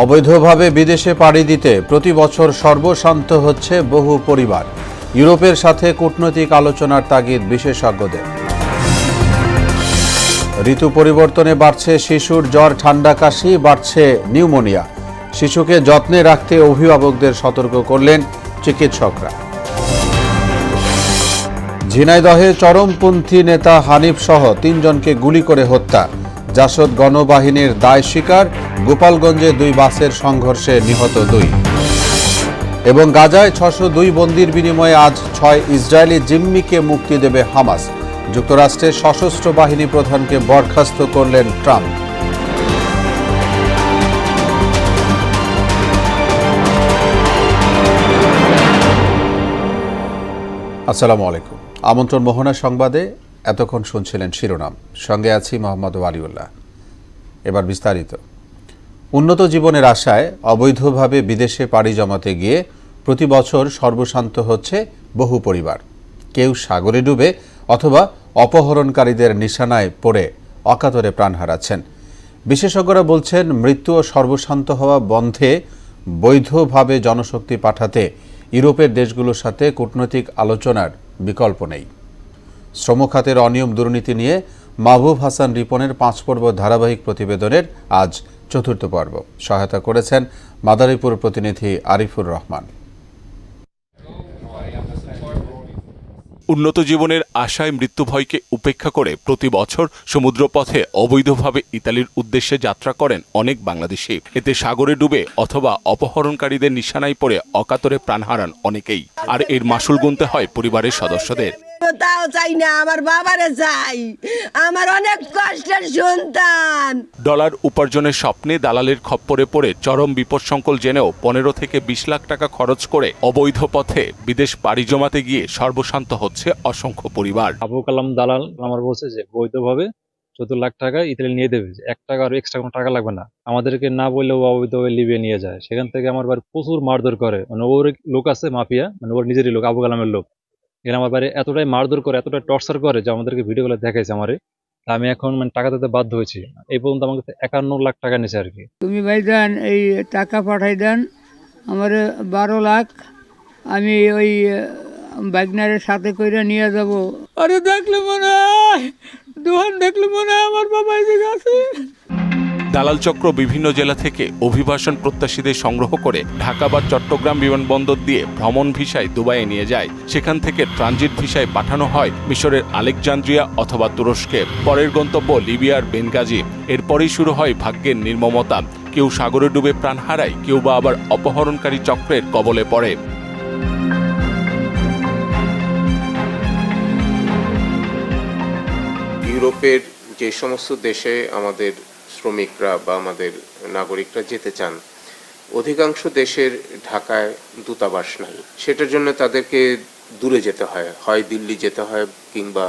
অবৈধভাবে বিদেশে পাড়ি দিতে প্রতি বছর সর্বশান্ত হচ্ছে বহু পরিবার। ইউরোপের সাথে কূটনৈতিক আলোচনার তাগিদ বিশেষজ্ঞদের। ঋতু পরিবর্তনে বাড়ছে শিশুর জ্বর, ঠান্ডা, কাশি, বাড়ছে নিউমোনিয়া। শিশুকে যত্নে রাখতে অভিভাবকদের সতর্ক করলেন চিকিৎসকরা। ঝিনাইদহে চরমপন্থী নেতা হানিফ সহ ৩ জনকে গুলি করে হত্যা। জাসদ গণবাহিনীর দায় স্বীকার। গোপালগঞ্জে ২ বাসের সংঘর্ষে নিহত ২। এবং গাজায় ৬০২ বন্দীর বিনিময়ে আজ ৬ ইসরায়েলি জিম্মিকে মুক্তি দেবে হামাস। যুক্তরাষ্ট্রের সশস্ত্র বাহিনী প্রধানকে বরখাস্ত করলেন ট্রাম্প। আসসালামু আলাইকুম। আমন্ত্রণ মোহনা সংবাদে। এতক্ষণ শুনছিলেন শিরোনাম, সঙ্গে আছি মোহাম্মদ ওয়ালিউল্লাহ। এবার বিস্তারিত। উন্নত জীবনের আশায় অবৈধভাবে বিদেশে পাড়ি জমাতে গিয়ে প্রতি বছর সর্বশান্ত হচ্ছে বহু পরিবার। কেউ সাগরে ডুবে অথবা অপহরণকারীদের নিশানায় পড়ে অকাতরে প্রাণ হারাচ্ছেন। বিশেষজ্ঞরা বলছেন, মৃত্যু ও সর্বশান্ত হওয়া বন্ধে বৈধভাবে জনশক্তি পাঠাতে ইউরোপের দেশগুলোর সাথে কূটনৈতিক আলোচনার বিকল্প নেই। শ্রম খাতের অনিয়ম দুর্নীতি নিয়ে মাহবুব হাসান রিপনের ৫ পর্ব ধারাবাহিক প্রতিবেদনের আজ ৪র্থ পর্ব। সহায়তা করেছেন মাদারীপুর প্রতিনিধি আরিফুর রহমান। উন্নত জীবনের আশায় মৃত্যুভয়কে উপেক্ষা করে প্রতি বছর সমুদ্রপথে অবৈধভাবে ইতালির উদ্দেশ্যে যাত্রা করেন অনেক বাংলাদেশি। এতে সাগরে ডুবে অথবা অপহরণকারীদের নিশানায় পড়ে অকাতরে প্রাণ হারান অনেকেই। আর এর মাসুল গুনতে হয় পরিবারের সদস্যদের। তাও চাই না, আমার বাবারে চাই, আমার অনেক কষ্টের সন্তান। ডলার উপার্জনের স্বপ্নে দালালের খপ্পরে পড়ে চরম বিপদসংকুল জেনেও ১৫ থেকে ২০ লাখ টাকা খরচ করে অবৈধ পথে বিদেশ পাড়ি জমাতে গিয়ে সর্বশান্ত হচ্ছে অসংখ্য পরিবার। আবু কালাম দালাল আমার বলছে যে বৈধভাবে ৭০ লাখ টাকা ইতালি নিয়ে দেবে, ১ টাকা আর এক্সট্রা কোনো টাকা লাগবে না। আমাদেরকে না বললেও অবৈধভাবে লিবিয়া নিয়ে যায়। সেখান থেকে আমার বাড়ি প্রচুর মারধর করে, মানে ওর লোক আছে মাফিয়া, মানে ওর নিজেরই লোক, আবু কালামের লোক। এখানে আমার বাড়ি এতটাই মারধর করে, এতটাই টর্চার করে যে আমাদেরকে ভিডিওগুলো দেখাইছে আমারে। আমি এখন মানে টাকা দিতে বাধ্য হয়েছি। এই পর্যন্ত আমার কাছে ৫১ লাখ টাকা নিছে আর কি। তুমি ভাইজান এই টাকা পাঠাই দেন আমার ১২ লাখ, আমি ওই বাইকনারের সাথে কইরা নিয়ে যাব। আরে দেখলে মনে হয় দোকান, দেখলে মনে হয় আমার বাবা এদিকে আছে। দালাল চক্র বিভিন্ন জেলা থেকে অভিবাসন প্রত্যাশীদের সংগ্রহ করে ঢাকা বা চট্টগ্রাম বিমানবন্দর দিয়ে ভ্রমণ ভিসায় দুবাইয়ে নিয়ে যায়। সেখান থেকে ট্রানজিট ভিসায় পাঠানো হয় মিশরের আলেকজান্দ্রিয়া অথবা তুরস্কে। পরের গন্তব্য লিবিয়ার বেনগাজি। এরপরেই শুরু হয় ভাগ্যের নির্মমতা। কেউ সাগরে ডুবে প্রাণ হারায়, কেউ বা আবার অপহরণকারী চক্রের কবলে পড়ে। ইউরোপের যে সমস্ত দেশে আমাদের শ্রমিকরা বা আমাদের নাগরিকরা যেতে চান, অধিকাংশ দেশের ঢাকায় দূতাবাস নাই। সেটার জন্য তাদেরকে দূরে যেতে হয়, হয় দিল্লি যেতে হয় কিংবা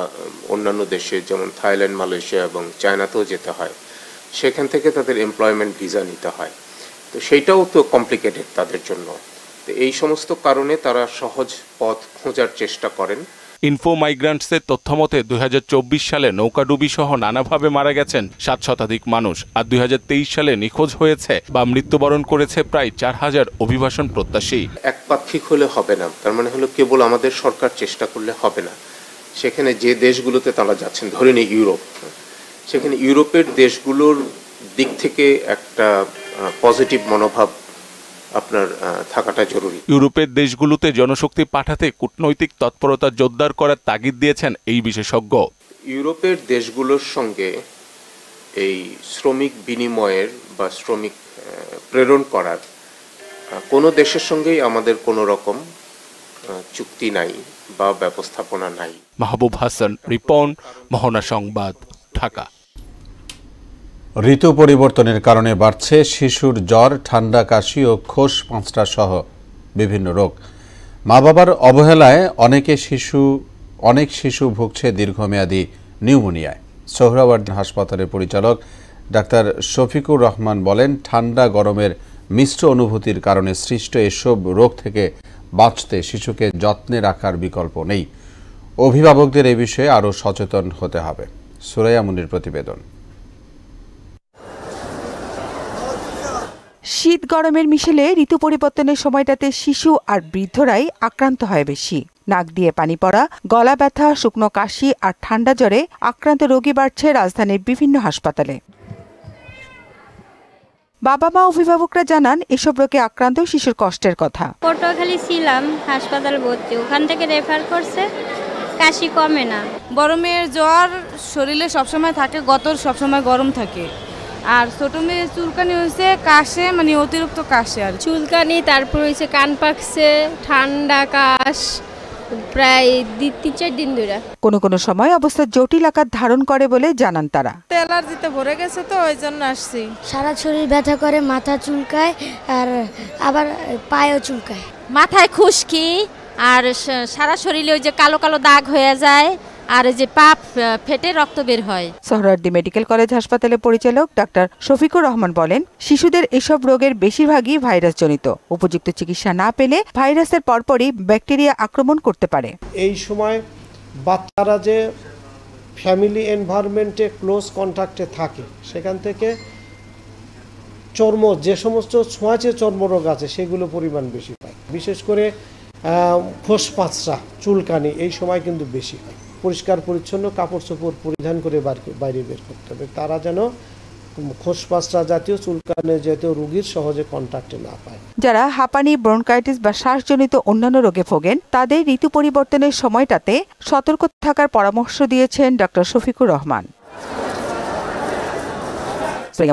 অন্যান্য দেশে যেমন থাইল্যান্ড, মালয়েশিয়া এবং চায়নাতেও যেতে হয়। সেখান থেকে তাদের এমপ্লয়মেন্ট ভিসা নিতে হয়। তো সেইটাও তো কমপ্লিকেটেড তাদের জন্য। তো এই সমস্ত কারণে তারা সহজ পথ খোঁজার চেষ্টা করেন। ইনফো মাইগ্রান্টসের তথ্যমতে ২০২৪ সালে নৌকাডুবি সহ নানাভাবে মারা গেছেন ৭ শতাধিক মানুষ। আর ২০২৩ সালে নিখোঁজ হয়েছে বা মৃত্যুবরণ করেছে প্রায় ৪,০০০ অভিবাসন প্রত্যাশী। একপাক্ষিক হলে হবে না, তার মানে হলো কেবল আমাদের সরকার চেষ্টা করলে হবে না। সেখানে যে দেশগুলোতে তারা যাচ্ছেন, ধরে নিই ইউরোপ, সেখানে ইউরোপের দেশগুলোর দিক থেকে একটা পজিটিভ মনোভাব আপনার থাকাটা জরুরি। ইউরোপের দেশগুলোতে জনশক্তি পাঠাতে কূটনৈতিক তৎপরতা জোরদার করার তাগিদ দিয়েছেন এই বিশেষজ্ঞ। ইউরোপের দেশগুলোর সঙ্গে এই শ্রমিক বিনিময়ের বা শ্রমিক প্রেরণ করার কোনো দেশের সঙ্গেই আমাদের কোনো রকম চুক্তি নাই বা ব্যবস্থাপনা নাই। মাহবুব হাসান রিপন, মোহনা সংবাদ, ঢাকা। ঋতু পরিবর্তনের কারণে বাড়ছে শিশুর জ্বর, ঠান্ডা, কাশি ও খোস-পাঁচটা সহ বিভিন্ন রোগ। মা বাবার অবহেলায় অনেক শিশু ভুগছে দীর্ঘমেয়াদী নিউমোনিয়ায়। সোহরাওয়ার্দী হাসপাতালের পরিচালক ডাক্তার শফিকুর রহমান বলেন, ঠান্ডা গরমের মিশ্র অনুভূতির কারণে সৃষ্ট এসব রোগ থেকে বাঁচতে শিশুকে যত্নে রাখার বিকল্প নেই। অভিভাবকদের এ বিষয়ে আরও সচেতন হতে হবে। সুরাইয়া মুনির প্রতিবেদন। শীত গরমের মিশেলে ঋতু পরিবর্তনের সময়টাতে শিশু আর বৃদ্ধরাই আক্রান্ত হয় বেশি। নাক দিয়ে পানি পড়া, গলা ব্যথা, শুকনো কাশি আর ঠান্ডা জ্বরে আক্রান্ত রোগী বাড়ছে রাজধানীর বিভিন্ন হাসপাতালে। বাবা মা অভিভাবকরা জানান এসব রোগে আক্রান্ত শিশুর কষ্টের কথা। পটুয়াখালী ছিলাম, হাসপাতাল ভর্তি, ওখান থেকে রেফার করছে, কাশি কমে না। বড় মেয়ের জ্বর শরীরে সবসময় থাকে, গতর সবসময় গরম থাকে। আর ছোট মেয়ের চুলকানি হয়েছে, কাশে, মানে অতিরিক্ত কাশে। আর চুলকানি, তারপর হয়েছে কান পাকছে, ঠান্ডা, কাশ, প্রায় 3-4 দিন ধরে। কোনো কোনো সময় অবস্থা জটিল আকার ধারণ করে বলে জানান তারা। অ্যালার্জিতে ভরে গেছে, তো ওই জন্য আসছি। সারা শরীর ব্যথা করে, মাথা চুলকায় আর আবার পায়েও চুলকায়। মাথায় খুশকি আর সারা শরীরে ওই যে কালো কালো দাগ হয়ে যায়, আর যে পা ফেটে রক্ত বের হয়। সোহরাওয়ার্দী মেডিকেল কলেজ হাসপাতালের পরিচালক ডাক্তার শফিকুর রহমান বলেন, শিশুদের এসব রোগের বেশিরভাগই ভাইরাসজনিত। উপযুক্ত চিকিৎসা না পেলে ভাইরাসের পরপরই ব্যাকটেরিয়া আক্রমণ করতে পারে। এই সময় বাচ্চারা যে ফ্যামিলি এনভায়রনমেন্টে ক্লোজ কন্ট্যাক্টে থাকে, সেখান থেকে চর্ম, যে সমস্ত ছোঁয়াচে চর্মরোগ আছে সেগুলো পরিমাণ বেশি পায়। বিশেষ করে খোসপাঁচড়া, চুলকানি এই সময় কিন্তু বেশি হয়। পরিষ্কার পরিচ্ছন্ন কাপড় চোপড় পরিধান করে বাইরে বের করতে হবে, তারা যেন খোসপাঁচড়া জাতীয়, চুলকানি জাতীয় রোগীর সহজে কন্ট্যাক্টে না পায়। যারা হাঁপানি, ব্রনকাইটিস বা শ্বাসজনিত অন্যান্য রোগে ভোগেন তাদের ঋতু পরিবর্তনের সময়টাতে সতর্ক থাকার পরামর্শ দিয়েছেন ডক্টর শফিকুর রহমান।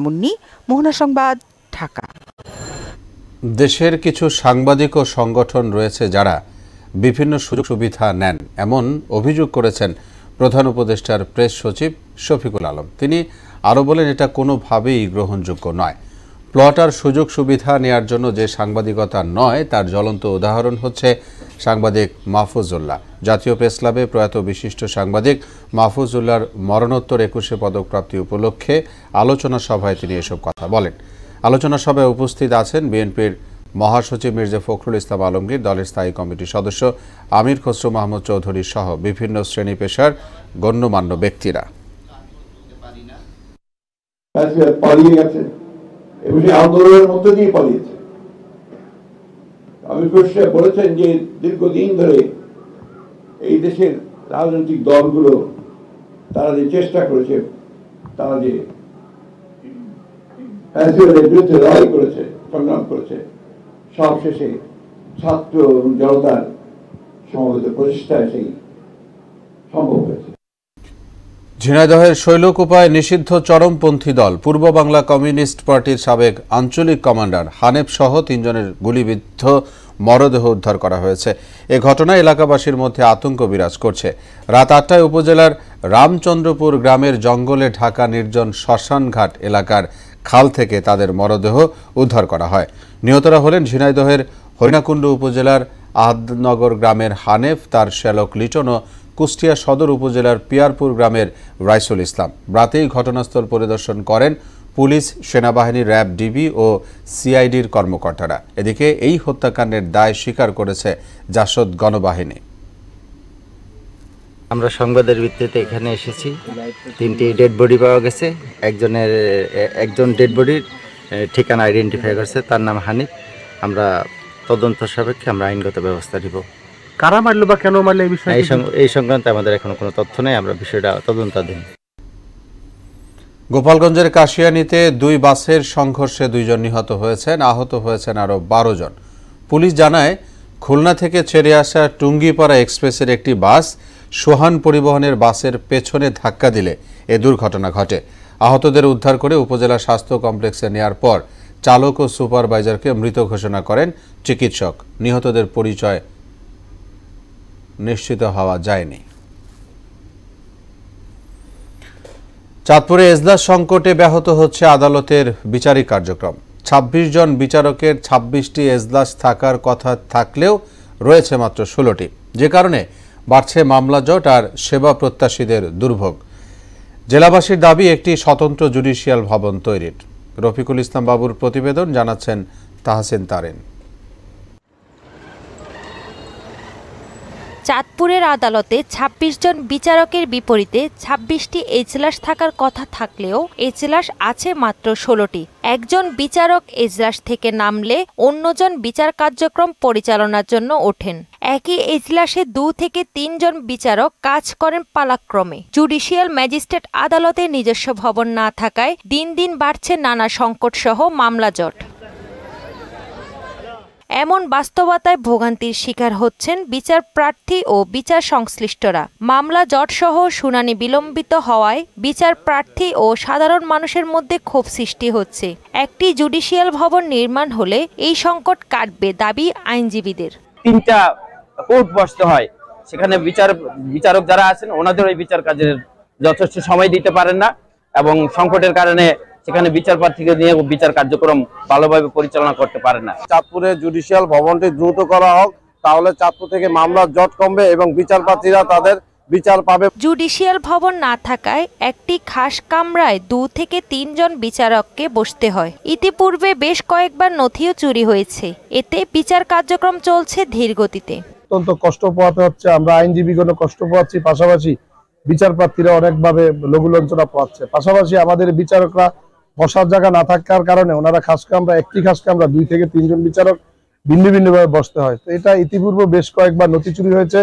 মুন্নি, মোহনা সংবাদ, ঢাকা। দেশের কিছু সাংবাদিক ও সংগঠন রয়েছে যারা বিভিন্ন সুযোগ সুবিধা নেন, এমন অভিযোগ করেছেন প্রধান উপদেষ্টার প্রেস সচিব শফিকুল আলম। তিনি আরও বলেন, এটা কোনোভাবেই গ্রহণযোগ্য নয়। প্লট আর সুযোগ সুবিধা নেয়ার জন্য যে সাংবাদিকতা নয়, তার জ্বলন্ত উদাহরণ হচ্ছে সাংবাদিক মাহফুজুল্লাহ। জাতীয় প্রেস ক্লাবে প্রয়াত বিশিষ্ট সাংবাদিক মাহফুজুল্লাহর মরণোত্তর 21শে পদকপ্রাপ্তি উপলক্ষে আলোচনা সভায় তিনি এসব কথা বলেন। আলোচনা সভায় উপস্থিত আছেন বিএনপির মহাসচিব মির্জা ফখরুল ইসলাম আলমগীর, দলের স্থায়ী কমিটির সদস্য আমির খসরু মাহমুদ চৌধুরী সহ বিভিন্ন শ্রেণী পেশার গণ্যমান্য ব্যক্তিরা। পালিয়ে গেছে এবং সেই আন্দোলনের মধ্যে দিয়ে পালিয়েছে। আমির খসরু সাহেব বলেছেন যে দীর্ঘদিন ধরে এই দেশের রাজনৈতিক দলগুলো তারা যে চেষ্টা করেছে, তারা যে বিরুদ্ধে লড়াই করেছে, সংগ্রাম করেছে, সব শেষে ছাত্র এবং জনতার সমবেত প্রচেষ্টায় সেই সম্ভব হয়েছে। ঝিনাইদহের শৈলকুপায় নিষিদ্ধ চরমপন্থী দল পূর্ব বাংলা কমিউনিস্ট পার্টির সাবেক আঞ্চলিক কমান্ডার হানেফ সহ 3 জনের গুলিবিদ্ধ মরদেহ উদ্ধার করা হয়েছে। এ ঘটনায় এলাকাবাসীর মধ্যে আতঙ্ক বিরাজ করছে। রাত 8টায় উপজেলার রামচন্দ্রপুর গ্রামের জঙ্গলে ঢাকা নির্জন শ্মশানঘাট এলাকার খাল থেকে তাদের মরদেহ উদ্ধার করা হয়। নিহতরা হলেন ঝিনাইদহের হরিণাকুণ্ডু উপজেলার আহাদনগর গ্রামের হানেফ, তার শ্যালক লিটন ও কুষ্টিয়া সদর উপজেলার পিয়ারপুর গ্রামের রাইসুল ইসলাম। রাতেই ঘটনাস্থল পরিদর্শন করেন পুলিশ, সেনাবাহিনী, র্যাব, ডিবি ও সিআইডির কর্মকর্তারা। এদিকে এই হত্যাকাণ্ডের দায় স্বীকার করেছে জাসদ গণবাহিনী। আমরা সংবাদের ভিত্তিতে এখানে এসেছি। 3টি ডেড বডি পাওয়া গেছে। একজন ডেড বডির ঠিকানা আইডেন্টিফাই করছে, তার নাম হানিফ। আমরা তদন্ত সাপেক্ষে আমরা আইনগত ব্যবস্থা নিব। কারা মারলো বা কেন মারলো এই সংক্রান্তে আমাদের এখনো কোনো তথ্য নেই, আমরা বিষয়টা তদন্তাধীন। গোপালগঞ্জের কাশিয়ানীতে 2 বাসের সংঘর্ষে 2 জন নিহত হয়েছেন, আহত হয়েছেন আরও 12 জন। পুলিশ জানায়, খুলনা থেকে ছেড়ে আসা টুঙ্গিপাড়া এক্সপ্রেসের একটি বাস সোহান পরিবহনের বাসের পেছনে ধাক্কা দিলে এ দুর্ঘটনা ঘটে। আহতদের উদ্ধার করে উপজেলা স্বাস্থ্য কমপ্লেক্সে নেয়ার পর চালক ও সুপারভাইজারকে মৃত ঘোষণা করেন চিকিৎসক। নিহতদের পরিচয় নিশ্চিত হওয়া যায়নি। চাঁদপুরে এজলাস সংকটে ব্যাহত হচ্ছে আদালতের বিচারিক কার্যক্রম। 26 জন বিচারকের 26টি এজলাস থাকার কথা থাকলেও রয়েছে মাত্র 16টি, যে কারণে বাড়ছে মামলা জট আর সেবা প্রত্যাশীদের দুর্ভোগ। জেলাবাসীর দাবি একটি স্বতন্ত্র জুডিশিয়াল ভবন তৈরির। রফিকুল ইসলাম বাবুর প্রতিবেদন, জানাচ্ছেন তাহসিন তারিন। চাঁদপুরের আদালতে 26 জন বিচারকের বিপরীতে 26টি এজলাস থাকার কথা থাকলেও এজলাস আছে মাত্র 16টি। একজন বিচারক এজলাস থেকে নামলে অন্যজন বিচার কার্যক্রম পরিচালনার জন্য ওঠেন। একই এজলাসে 2 থেকে 3 জন বিচারক কাজ করেন পালাক্রমে। জুডিশিয়াল ম্যাজিস্ট্রেট আদালতে নিজস্ব ভবন না থাকায় দিন দিন বাড়ছে নানা সংকটসহ মামলা জট। এমন বাস্তবতায় ভোগান্তির শিকার হচ্ছেন বিচার প্রার্থী ও বিচার সংশ্লিষ্টরা। মামলা জটসহ শুনানি বিলম্বিত হওয়ায় বিচার প্রার্থী ও সাধারণ মানুষের মধ্যে ক্ষোভ সৃষ্টি হচ্ছে। একটি জুডিশিয়াল ভবন নির্মাণ হলে এই সংকট কাটবে দাবি আইনজীবীদের। 3টা কোর্ট বসতে হয়, সেখানে বিচারক যারা আছেন ওনাদের ওই বিচার কাজের যথেষ্ট সময় দিতে পারেন না এবং সংকটের কারণে সেখানে বিচারপ্রার্থীকে নিয়ে বিচার কার্যক্রম ভালোভাবে পরিচালনা করতে পারে না। চাঁদপুরে জুডিশিয়াল ভবনটি দ্রুত করা হোক, তাহলে চাঁদপুর থেকে মামলার জট কমবে এবং বিচারপ্রার্থীরা তাদের বিচার পাবে। জুডিশিয়াল ভবন না থাকায় একটি খাস কামরায় 2 থেকে 3 জন বিচারককে বসতে হয়। ইতিপূর্বে বেশ কয়েকবার নথিও চুরি হয়েছে। এতে বিচার কার্যক্রম চলছে ধীর গতিতে। অত্যন্ত কষ্ট পোহাতে হচ্ছে, আমরা আইনজীবীগণ কষ্ট পোহাচ্ছি, পাশাপাশি বিচারপ্রার্থীরা অনেকভাবে লঘুলঞ্চনা পাচ্ছে। পাশাপাশি আমাদের বিচারকরা বসার জায়গা না থাকার কারণে ওনারা একটি খাস কামরা 2 থেকে 3 জন বিচারক ভিন্ন ভিন্নভাবে বসতে হয়। তো এটা ইতিপূর্বে বেশ কয়েকবার নথি চুরি হয়েছে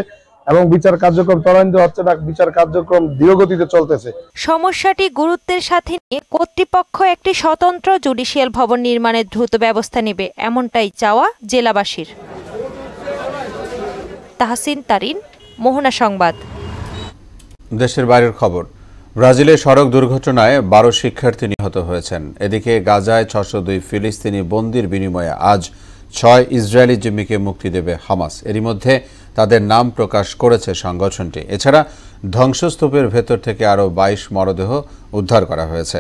এবং বিচার কার্যক্রম ত্বরান্বিত হচ্ছে না, বিচার কার্যক্রম ধীরগতিতে চলতেছে। সমস্যাটি গুরুত্বের সাথে নিয়ে কর্তৃপক্ষ একটি স্বতন্ত্র জুডিশিয়াল ভবন নির্মাণের দ্রুত ব্যবস্থা নেবে, এমনটাই চাওয়া জেলাবাসীর। তাহসিন তারিন, মোহনা সংবাদ। দেশের বাইরের খবর। ব্রাজিলে সড়ক দুর্ঘটনায় 12 শিক্ষার্থী নিহত হয়েছেন। এদিকে গাজায় 602 ফিলিস্তিনি বন্দির বিনিময়ে আজ 6 ইসরায়েলি জিম্মিকে মুক্তি দেবে হামাস। এরই মধ্যে তাদের নাম প্রকাশ করেছে সংগঠনটি। এছাড়া ধ্বংসস্তূপের ভেতর থেকে আরও 22 মরদেহ উদ্ধার করা হয়েছে।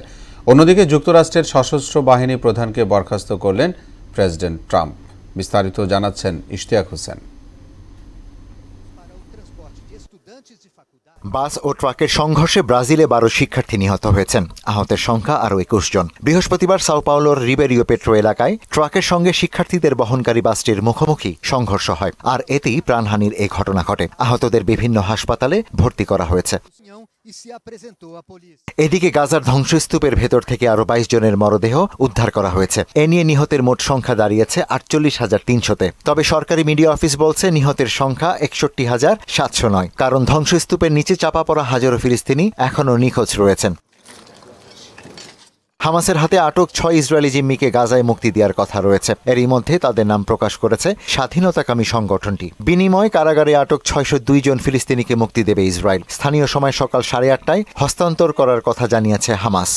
অন্যদিকে যুক্তরাষ্ট্রের সশস্ত্র বাহিনী প্রধানকে বরখাস্ত করলেন প্রেসিডেন্ট ট্রাম্প। বিস্তারিত জানাচ্ছেন ইশতিয়াক হোসেন। বাস ও ট্রাকের সংঘর্ষে ব্রাজিলে 12 শিক্ষার্থী নিহত হয়েছেন। আহতের সংখ্যা আরও 21 জন। বৃহস্পতিবার সাও পাওলোর রিবেরিও পেট্রো এলাকায় ট্রাকের সঙ্গে শিক্ষার্থীদের বহনকারী বাসটির মুখোমুখি সংঘর্ষ হয়, আর এতেই প্রাণহানির এই ঘটনা ঘটে। আহতদের বিভিন্ন হাসপাতালে ভর্তি করা হয়েছে। এদিকে গাজার ধ্বংসস্তূপের ভেতর থেকে আরও 22 জনের মরদেহ উদ্ধার করা হয়েছে। এ নিয়ে নিহতের মোট সংখ্যা দাঁড়িয়েছে 48,300-তে। তবে সরকারি মিডিয়া অফিস বলছে নিহতের সংখ্যা 61,700 নয়, কারণ ধ্বংসস্তূপের নিচে চাপা পড়া হাজারো ফিলিস্তিনি এখনও নিখোঁজ রয়েছেন। হামাসের হাতে আটক 6 ইসরায়েলি জিম্মিকে গাজায় মুক্তি দেওয়ার কথা রয়েছে। এরই মধ্যে তাদের নাম প্রকাশ করেছে স্বাধীনতাকামী সংগঠনটি। বিনিময়ে কারাগারে আটক 602 জন ফিলিস্তিনিকে মুক্তি দেবে ইসরায়েল। স্থানীয় সময় সকাল 8:30টায় হস্তান্তর করার কথা জানিয়েছে হামাস।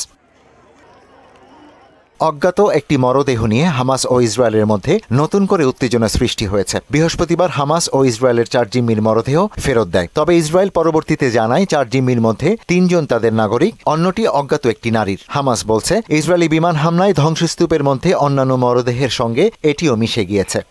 অজ্ঞাত একটি মরদেহ নিয়ে হামাস ও ইসরায়েলের মধ্যে নতুন করে উত্তেজনা সৃষ্টি হয়েছে। বৃহস্পতিবার হামাস ও ইসরায়েলের 4 জিম্মির মরদেহ ফেরত দেয়। তবে ইসরায়েল পরবর্তীতে জানায় 4 জিম্মির মধ্যে 3 জন তাদের নাগরিক, অন্যটি অজ্ঞাত একটি নারীর। হামাস বলছে ইসরায়েলি বিমান হামলায় ধ্বংসস্তূপের মধ্যে অন্যান্য মরদেহের সঙ্গে এটিও মিশে গিয়েছে।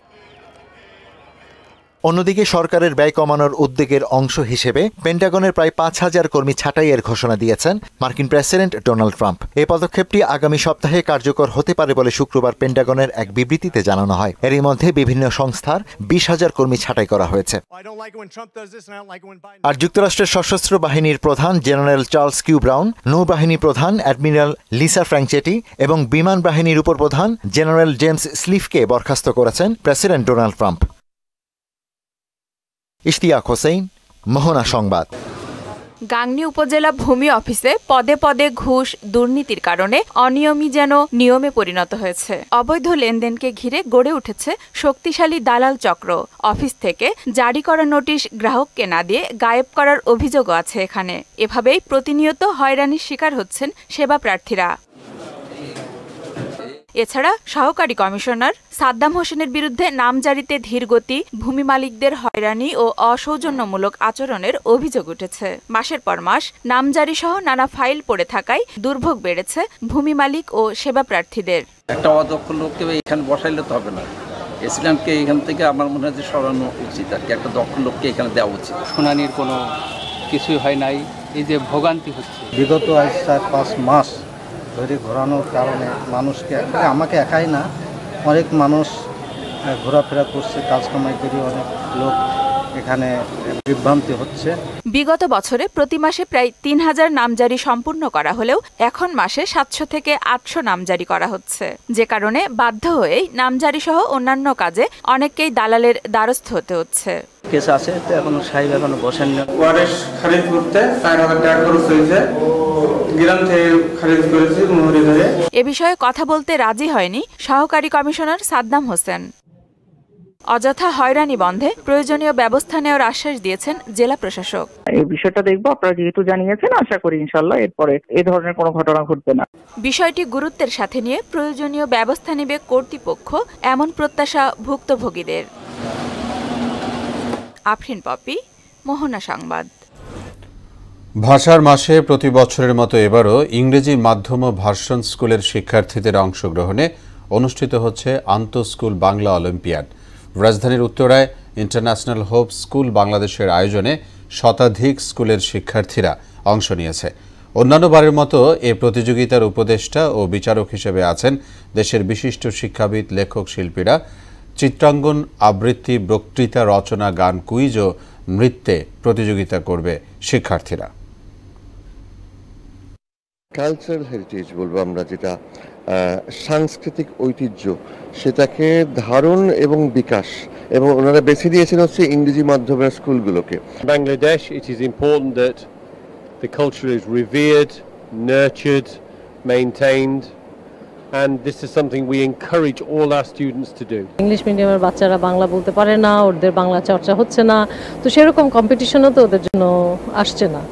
অন্যদিকে সরকারের ব্যয় কমানোর উদ্যোগের অংশ হিসেবে পেন্টাগনের প্রায় 5,000 কর্মী ছাঁটাইয়ের ঘোষণা দিয়েছেন মার্কিন প্রেসিডেন্ট ডোনাল্ড ট্রাম্প। এই পদক্ষেপটি আগামী সপ্তাহে কার্যকর হতে পারে বলে শুক্রবার পেন্টাগনের এক বিবৃতিতে জানানো হয়। এরই মধ্যে বিভিন্ন সংস্থার 20,000 কর্মী ছাঁটাই করা হয়েছে। আর যুক্তরাষ্ট্রের সশস্ত্র বাহিনীর প্রধান জেনারেল চার্লস কিউ ব্রাউন, নৌবাহিনী প্রধান অ্যাডমিরাল লিসা ফ্র্যাঙ্কচেটি এবং বিমান বাহিনীর উপপ্রধান জেনারেল জেমস স্লিফকে বরখাস্ত করেছেন president Donald Trump. Ishtiaq Hossain, Mohona সংবাদ। গাংনী উপজেলা ভূমি অফিসে পদে পদে ঘুষ দুর্নীতির কারণে অনিয়মই যেন নিয়মে পরিণত হয়েছে। অবৈধ লেনদেনকে ঘিরে গড়ে উঠেছে শক্তিশালী দালাল চক্র। অফিস থেকে জারি করা নোটিশ গ্রাহককে না দিয়ে গায়েব করার অভিযোগও আছে এখানে। এভাবেই প্রতিনিয়ত হয়রানির শিকার হচ্ছেন সেবা প্রার্থীরা। এছাড়া সহকারী কমিশনার সাদ্দাম হোসেনের বিরুদ্ধে নামজারিতে ধীরগতি, ভূমি মালিকদের হয়রানি ও অসৌজন্যমূলক আচরণের অভিযোগ উঠেছে। মাসের পর মাস নামজারি সহ নানা ফাইল পড়ে থাকায় দুর্ভোগ বেড়েছে ভূমি মালিক ও সেবা প্রার্থীদের। একটা অদক্ষ লোককে এখানে বসাইলে তো হবে না, এসিল্যান্ডকে এখান থেকে আমার মনে হয় যে সরানো উচিত আর কি, একটা দক্ষ লোককে এখানে দেওয়া উচিত। শুনানির কোনো কিছুই হয় নাই, এই যে ভোগান্তি হচ্ছে বিগত 4-5 মাস ধরে ঘোরানোর কারণে মানুষকে, আমাকে একাই না অনেক মানুষ ঘোরাফেরা করছে, কাজ কামাই করে অনেক লোক এখানে বিভ্রান্তি হচ্ছে। বিগত বছরে প্রতি মাসে প্রায় ৩,০০০ নামজারি সম্পূর্ণ করা হলেও এখন মাসে ৭০০ থেকে ৮০০ নামজারি করা হচ্ছে, যে কারণে বাধ্য হয়েই নামজারি সহ অন্যান্য কাজে অনেককেই দালালের দ্বারস্থ হতে হচ্ছে। কেস আছে তো এখনো সাহেব এখনো বসেন না। ওয়ারেস খারিজ করতে ৪,০০০ টাকা খরচ হয়েছে, গ্রাম থেকে খারিজ করেছি মোহরি ধরে। এ বিষয়ে কথা বলতে রাজি হয়নি সহকারী কমিশনার সাদ্দাম হোসেন। অযথা হয়রানি বন্ধে প্রয়োজনীয় ব্যবস্থা নেওয়ার আশ্বাস দিয়েছেন জেলা প্রশাসক। এই বিষয়টা দেখবো, আপনারা যেহেতু জানিয়েছেন আশা করি ইনশাআল্লাহ এরপরে এই ধরনের কোনো ঘটনা ঘটবে না। বিষয়টি গুরুত্বের সাথে নিয়ে প্রয়োজনীয় ব্যবস্থা নেবে কর্তৃপক্ষ, এমন প্রত্যাশা ভুক্তভোগীদের। আফরিন পপি, মোহনা সংবাদ। ভাষার মাসে প্রতি বছরের মতো এবারও ইংরেজি মাধ্যম ও ভার্সন স্কুলের শিক্ষার্থীদের অংশগ্রহণে অনুষ্ঠিত হচ্ছে আন্তঃস্কুল বাংলা অলিম্পিয়াড। রাজধানীর উত্তরায় ইন্টারন্যাশনাল হোপ স্কুল বাংলাদেশের আয়োজনে শতাধিক স্কুলের শিক্ষার্থীরা অংশ নিয়েছে। অন্যান্য বারের মতো এ প্রতিযোগিতার উপদেষ্টা ও বিচারক হিসেবে আছেন দেশের বিশিষ্ট শিক্ষাবিদ, লেখক, শিল্পীরা। চিত্রাঙ্গন, আবৃত্তি, বক্তৃতা, রচনা, গান, কুইজ ও নৃত্যে প্রতিযোগিতা করবে শিক্ষার্থীরা। কালচারাল হেরিটেজ বলবো আমরা, যেটা সাংস্কৃতিক ঐতিহ্য, সেটাকে ধারণ এবং বিকাশ, এবং ওনারা বেছে দিয়েছেন হচ্ছে ইংরেজি মাধ্যমের স্কুলগুলোকে। Bangladesh, it is important that the culture is revered, nurtured, maintained, and this is something we encourage all our students to do. English মিডিয়ামের বাচ্চারা বাংলা বলতে পারে না, ওদের বাংলা চর্চা হচ্ছে না, তো সেরকম কম্পিটিশনও তো ওদের জন্য আসছে না।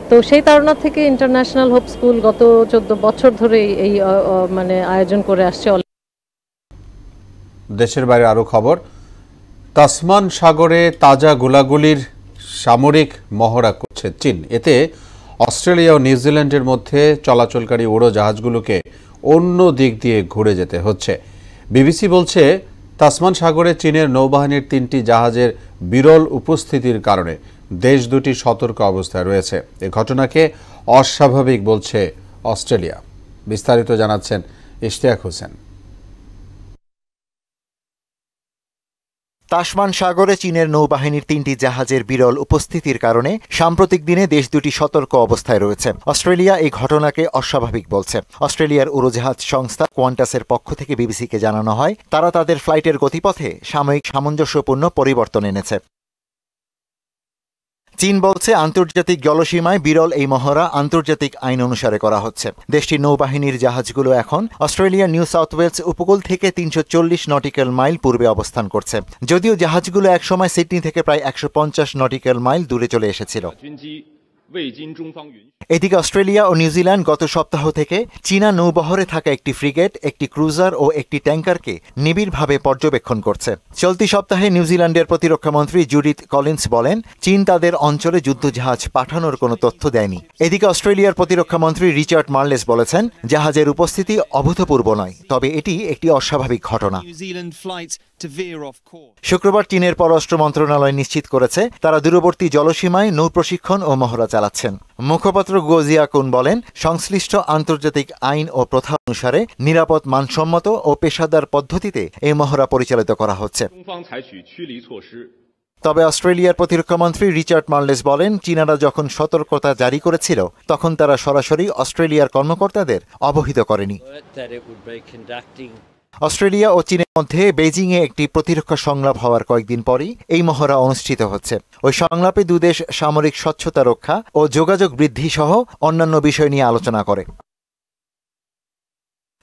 তো সেই তাড়না থেকে ইন্টারন্যাশনাল হোপ স্কুল গত 14 বছর ধরে এই মানে আয়োজন করে আসছে। দেশের বাইরে আরও খবর। তাসমান সাগরে তাজা গোলাগুলির সামরিক মহড়া করছে চীন। এতে অস্ট্রেলিয়া ও নিউজিল্যান্ডের মধ্যে চলাচলকারী উড়োজাহাজগুলোকে অন্য দিক দিয়ে ঘুরে যেতে হচ্ছে। বিবিসি বলছে, তাসমান সাগরে চীনের নৌবাহিনীর 3টি জাহাজের বিরল উপস্থিতির কারণে দেশ দুটি সতর্ক অবস্থায় রয়েছে। এ ঘটনাকে অস্বাভাবিক বলছে অস্ট্রেলিয়া। বিস্তারিত জানাচ্ছেন ইশতিয়াক হোসেন। তাসমান সাগরে চীনের নৌবাহিনীর 3টি জাহাজের বিরল উপস্থিতির কারণে সাম্প্রতিক দিনে দেশ দুটি সতর্ক অবস্থায় রয়েছে। অস্ট্রেলিয়া এই ঘটনাকে অস্বাভাবিক বলছে। অস্ট্রেলিয়ার উড়োজাহাজ সংস্থা কোয়ান্টাসের পক্ষ থেকে বিবিসিকে জানানো হয়, তারা তাদের ফ্লাইটের গতিপথে সাময়িক সামঞ্জস্যপূর্ণ পরিবর্তন এনেছে। চীন বলছে, আন্তর্জাতিক জলসীমায় বিরল এই মহড়া আন্তর্জাতিক আইন অনুসারে করা হচ্ছে। দেশটির নৌবাহিনীর জাহাজগুলো এখন অস্ট্রেলিয়ার নিউ সাউথ ওয়েলস উপকূল থেকে 340 নটিক্যাল মাইল পূর্বে অবস্থান করছে। যদিও জাহাজগুলো একসময় সিডনি থেকে প্রায় 150 নটিক্যাল মাইল দূরে চলে এসেছিল। এদিকে অস্ট্রেলিয়া ও নিউজিল্যান্ড গত সপ্তাহ থেকে চীনা নৌবহরে থাকা একটি ফ্রিগেট, একটি ক্রুজার ও একটি ট্যাঙ্কারকে নিবিড়ভাবে পর্যবেক্ষণ করছে। চলতি সপ্তাহে নিউজিল্যান্ডের প্রতিরক্ষামন্ত্রী জুডিথ কলিন্স বলেন, চীন তাদের অঞ্চলে যুদ্ধজাহাজ পাঠানোর কোনো তথ্য দেয়নি। এদিকে অস্ট্রেলিয়ার প্রতিরক্ষামন্ত্রী রিচার্ড মার্লেস বলেছেন, জাহাজের উপস্থিতি অভূতপূর্ব নয়, তবে এটি একটি অস্বাভাবিক ঘটনা। শুক্রবার চীনের পররাষ্ট্র মন্ত্রণালয় নিশ্চিত করেছে, তারা দূরবর্তী জলসীমায় নৌ প্রশিক্ষণ ও মহড়া চালাচ্ছেন। মুখপাত্র গোজিয়াকুন বলেন, সংশ্লিষ্ট আন্তর্জাতিক আইন ও প্রথা অনুসারে নিরাপদ, মানসম্মত ও পেশাদার পদ্ধতিতে এই মহড়া পরিচালিত করা হচ্ছে। তবে অস্ট্রেলিয়ার প্রতিরক্ষামন্ত্রী রিচার্ড মার্লেস বলেন, চীনারা যখন সতর্কতা জারি করেছিল তখন তারা সরাসরি অস্ট্রেলিয়ার কর্মকর্তাদের অবহিত করেনি। অস্ট্রেলিয়া ও চীনের মধ্যে বেইজিংয়ে একটি প্রতিরক্ষা সংলাপ হওয়ার কয়েকদিন পরই এই মহড়া অনুষ্ঠিত হচ্ছে। ওই সংলাপে দুদেশ সামরিক স্বচ্ছতা রক্ষা ও যোগাযোগ বৃদ্ধি সহ অন্যান্য বিষয় নিয়ে আলোচনা করে।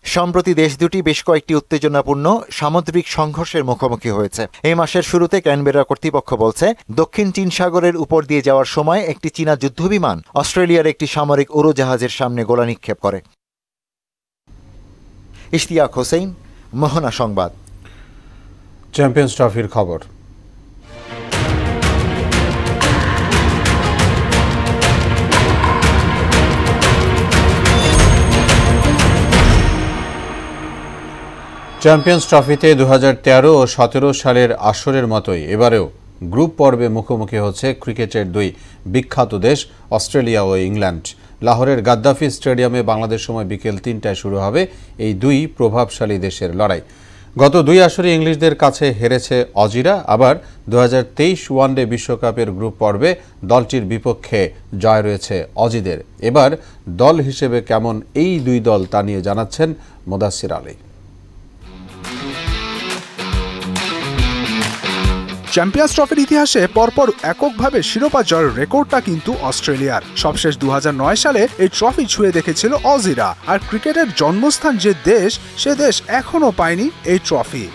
সম্প্রতি দেশ দুটি বেশ কয়েকটি উত্তেজনাপূর্ণ সামুদ্রিক সংঘর্ষের মুখোমুখি হয়েছে। এই মাসের শুরুতে ক্যানবেরা কর্তৃপক্ষ বলছে, দক্ষিণ চীন সাগরের উপর দিয়ে যাওয়ার সময় একটি চীনা যুদ্ধবিমান অস্ট্রেলিয়ার একটি সামরিক উড়োজাহাজের সামনে গোলা নিক্ষেপ করে। ইশতিয়াক হোসেন, মোহনা সংবাদ। চ্যাম্পিয়ন্স ট্রফির খবর। চ্যাম্পিয়ন্স ট্রফিতে 2013 ও 17 সালের আসরের মতোই এবারেও গ্রুপ পর্বে মুখোমুখি হচ্ছে ক্রিকেটের দুই বিখ্যাত দেশ অস্ট্রেলিয়া ও ইংল্যান্ড। লাহোরের গাদ্দাফি স্টেডিয়ামে বাংলাদেশ সময় বিকেল 3টায় শুরু হবে এই দুই প্রভাবশালী দেশের লড়াই। গত 2 আসরে ইংলিশদের কাছে হেরেছে অজিরা, আবার 2023 ওয়ানডে বিশ্বকাপের গ্রুপ পর্বে দলটির বিপক্ষে জয় রয়েছে অজিদের। এবার দল হিসেবে কেমন এই দুই দল তা নিয়ে জানাচ্ছেন মোদাসসির আলী। চ্যাম্পিয়ন্স ট্রফির ইতিহাসে পরপর এককভাবে শিরোপা জয়ের রেকর্ডটা কিন্তু অস্ট্রেলিয়ার। সবশেষ 2009 সালে এই ট্রফি ছুঁয়ে দেখেছিল অজিরা। আর ক্রিকেটের জন্মস্থান যে দেশ, সে দেশ এখনো পায়নি এই ট্রফি।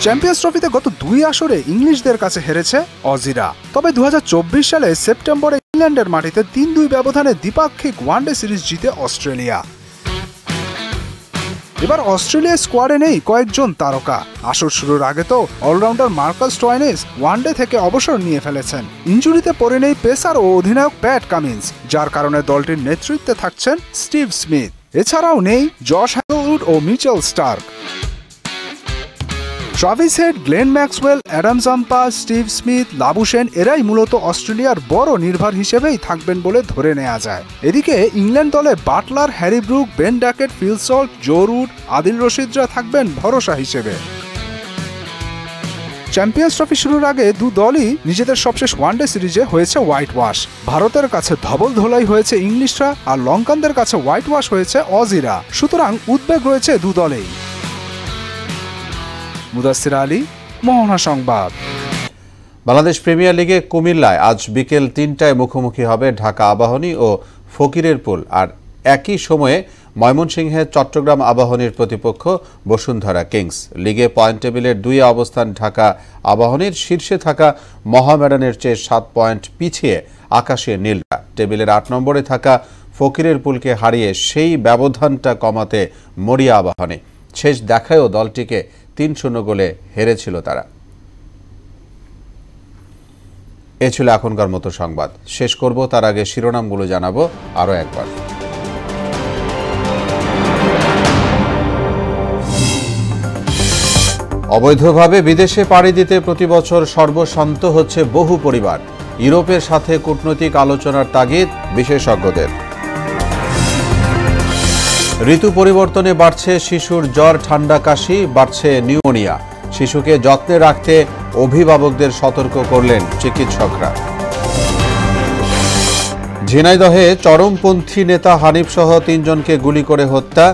চ্যাম্পিয়ন্স ট্রফিতে গত 2 আসরে ইংলিশদের কাছে হেরেছে অজিরা। তবে 2024 সালে সেপ্টেম্বরে ইংল্যান্ডের মাটিতে 3-2 ব্যবধানে দ্বিপাক্ষিক ওয়ানডে সিরিজ জিতে অস্ট্রেলিয়া। এবার অস্ট্রেলিয়া স্কোয়াডে নেই কয়েকজন তারকা। আসর শুরুর আগে তো অলরাউন্ডার মার্কাস স্টোয়াইনিস ওয়ানডে থেকে অবসর নিয়ে ফেলেছেন। ইনজুরিতে পড়ে নেই পেসার ও অধিনায়ক প্যাট কামিন্স, যার কারণে দলটির নেতৃত্বে থাকছেন স্টিভ স্মিথ। এছাড়াও নেই জশ হ্যাজলউড ও Mitchell Starc. Travis Head, Glenn Maxwell, Adam Zampa, Steve Smith, Labuschagne এরাই মূলত অস্ট্রেলিয়ার বড় নির্ভর হিসেবেই থাকবেন বলে ধরে নেওয়া যায়। এদিকে ইংল্যান্ড দলে Buttler, Harry Brook, Ben Duckett, Phil Salt, Joe Root, Adil রশিদরা থাকবেন ভরসা হিসেবে। চ্যাম্পিয়ন্স ট্রফি শুরুর আগে দু দলই নিজেদের সবশেষ ওয়ানডে সিরিজে হয়েছে হোয়াইট ওয়াশ। ভারতের কাছে ধবল ধোলাই হয়েছে ইংলিশরা, আর লঙ্কানদের কাছে হোয়াইট ওয়াশ হয়েছে অজিরা। সুতরাং উদ্বেগ রয়েছে দু দলেই। মুদাসসির আলী, মোহনা সংবাদ। বাংলাদেশ প্রিমিয়ার লিগে কুমিল্লায় আজ বিকেল 3টায় মুখোমুখি হবে ঢাকা আবাহনী ও ফকিরের পুল। আর একই সময়ে ময়মনসিংহে চট্টগ্রাম আবাহনীর প্রতিপক্ষ বসুন্ধরা কিংস। লিগে পয়েন্ট টেবিলের 2 অবস্থান ঢাকা আবাহনীর, শীর্ষে থাকা মোহামেডানের চেয়ে 7 পয়েন্ট পিছিয়ে আকাশে নীলরা। টেবিলের 8 নম্বরে থাকা ফকিরের পুলকে হারিয়ে সেই ব্যবধানটা কমাতে মরিয়া আবাহনী। শেষ দেখায়ও দলটিকে 3-0 গোলে হেরেছিল তারা। এ ছিল এখনকার মতো সংবাদ। শেষ করব তার আগে শিরোনামগুলো জানাবো আরও একবার। অবৈধভাবে বিদেশে পাড়ি দিতে প্রতি বছর সর্বশান্ত হচ্ছে বহু পরিবার। ইউরোপের সাথে কূটনৈতিক আলোচনার তাগিদ বিশেষজ্ঞদের। ঋতু পরিবর্তনে বাড়ছে শিশুর জ্বর, ঠান্ডা, কাশি, বাড়ছে নিউমোনিয়া। শিশুকে যত্নে রাখতে অভিভাবকদের সতর্ক করলেন চিকিৎসকরা। ঝিনাইদহে চরমপন্থী নেতা হানিফ সহ 3 জনকে গুলি করে হত্যা,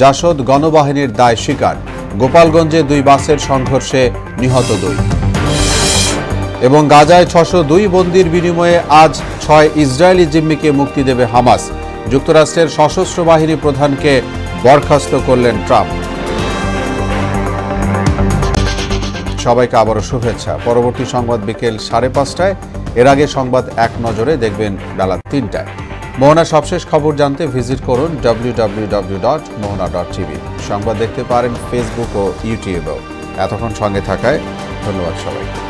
জাসদ গণবাহিনীর দায় স্বীকার। গোপালগঞ্জে 2 বাসের সংঘর্ষে নিহত 2। এবং গাজায় 602 বন্দীর বিনিময়ে আজ 6 ইসরায়েলি জিম্মিকে মুক্তি দেবে হামাস। যুক্তরাষ্ট্রের সশস্ত্র বাহিনী প্রধানকে বরখাস্ত করলেন ট্রাম্প। সবাইকে আবারও শুভেচ্ছা। পরবর্তী সংবাদ বিকেল 5:30টায়। এর আগে সংবাদ এক নজরে দেখবেন বেলা 3টায়। মোহনার সবশেষ খবর জানতে ভিজিট করুন www.mohana.tv। সংবাদ দেখতে পারেন ফেসবুক ও ইউটিউবেও। এতক্ষণ সঙ্গে থাকায় ধন্যবাদ সবাইকে।